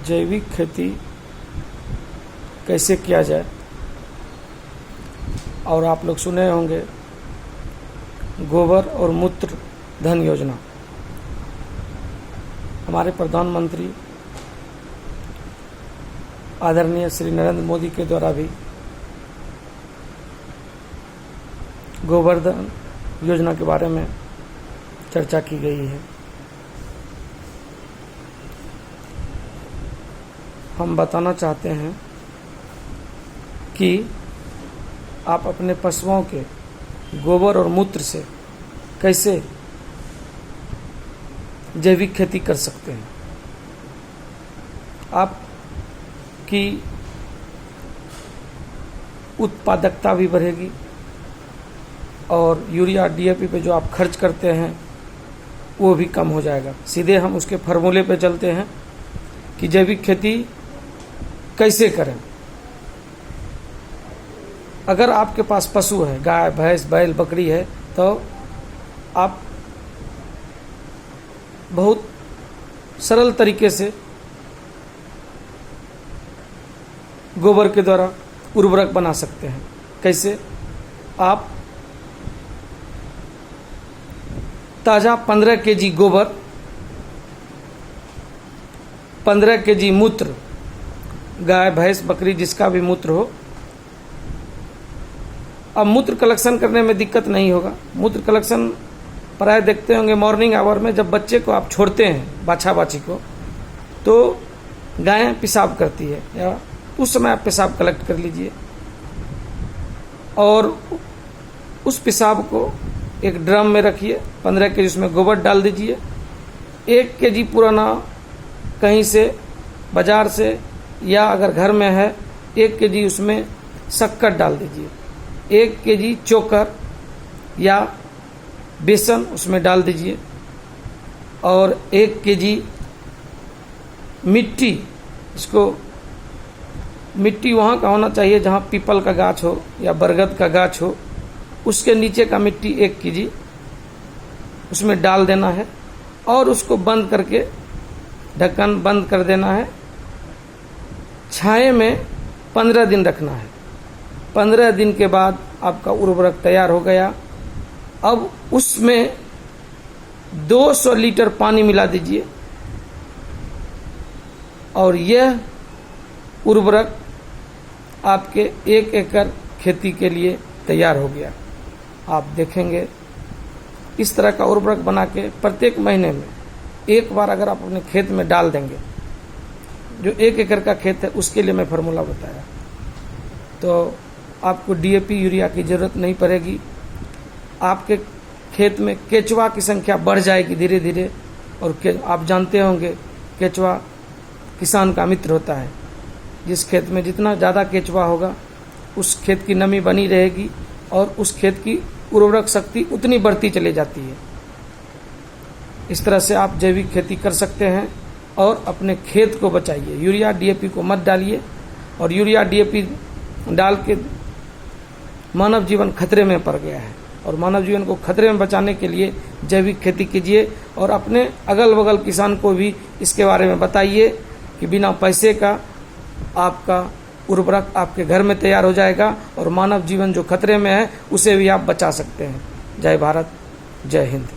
जैविक खेती कैसे किया जाए। और आप लोग सुने होंगे गोबर और मूत्र धन योजना। हमारे प्रधानमंत्री आदरणीय श्री नरेंद्र मोदी के द्वारा भी गोवर्धन योजना के बारे में चर्चा की गई है। हम बताना चाहते हैं कि आप अपने पशुओं के गोबर और मूत्र से कैसे जैविक खेती कर सकते हैं। आपकी उत्पादकता भी बढ़ेगी और यूरिया डीएपी पे जो आप खर्च करते हैं वो भी कम हो जाएगा। सीधे हम उसके फार्मूले पे चलते हैं कि जैविक खेती कैसे करें। अगर आपके पास पशु है, गाय भैंस बैल बकरी है, तो आप बहुत सरल तरीके से गोबर के द्वारा उर्वरक बना सकते हैं। कैसे? आप ताज़ा 15 केजी गोबर, 15 केजी मूत्र, गाय भैंस बकरी जिसका भी मूत्र हो। अब मूत्र कलेक्शन करने में दिक्कत नहीं होगा। मूत्र कलेक्शन प्राय देखते होंगे मॉर्निंग आवर में, जब बच्चे को आप छोड़ते हैं, बाछा बाछी को, तो गाय पेशाब करती है, या उस समय आप पेशाब कलेक्ट कर लीजिए और उस पेशाब को एक ड्रम में रखिए। 15 केजी उसमें गोबर डाल दीजिए। 1 केजी पुराना कहीं से बाजार से या अगर घर में है 1 केजी उसमें शक्कर डाल दीजिए। 1 केजी चोकर या बेसन उसमें डाल दीजिए और 1 केजी मिट्टी, इसको मिट्टी वहाँ का होना चाहिए जहाँ पीपल का गाछ हो या बरगद का गाछ हो, उसके नीचे का मिट्टी 1 केजी उसमें डाल देना है और उसको बंद करके ढक्कन बंद कर देना है। छाये में 15 दिन रखना है। 15 दिन के बाद आपका उर्वरक तैयार हो गया। अब उसमें 200 लीटर पानी मिला दीजिए और यह उर्वरक आपके 1 एकड़ खेती के लिए तैयार हो गया। आप देखेंगे इस तरह का उर्वरक बना के प्रत्येक महीने में एक बार अगर आप अपने खेत में डाल देंगे, जो 1 एकड़ का खेत है उसके लिए मैं फार्मूला बताया, तो आपको डीएपी यूरिया की ज़रूरत नहीं पड़ेगी। आपके खेत में केचुआ की संख्या बढ़ जाएगी धीरे धीरे। और आप जानते होंगे केचुआ किसान का मित्र होता है। जिस खेत में जितना ज़्यादा केचुआ होगा उस खेत की नमी बनी रहेगी और उस खेत की उर्वरक शक्ति उतनी बढ़ती चली जाती है। इस तरह से आप जैविक खेती कर सकते हैं और अपने खेत को बचाइए। यूरिया डीएपी को मत डालिए और यूरिया डीएपी डाल के मानव जीवन खतरे में पड़ गया है और मानव जीवन को खतरे में बचाने के लिए जैविक खेती कीजिए और अपने अगल बगल किसान को भी इसके बारे में बताइए कि बिना पैसे का आपका उर्वरक आपके घर में तैयार हो जाएगा और मानव जीवन जो खतरे में है उसे भी आप बचा सकते हैं। जय भारत, जय हिंद।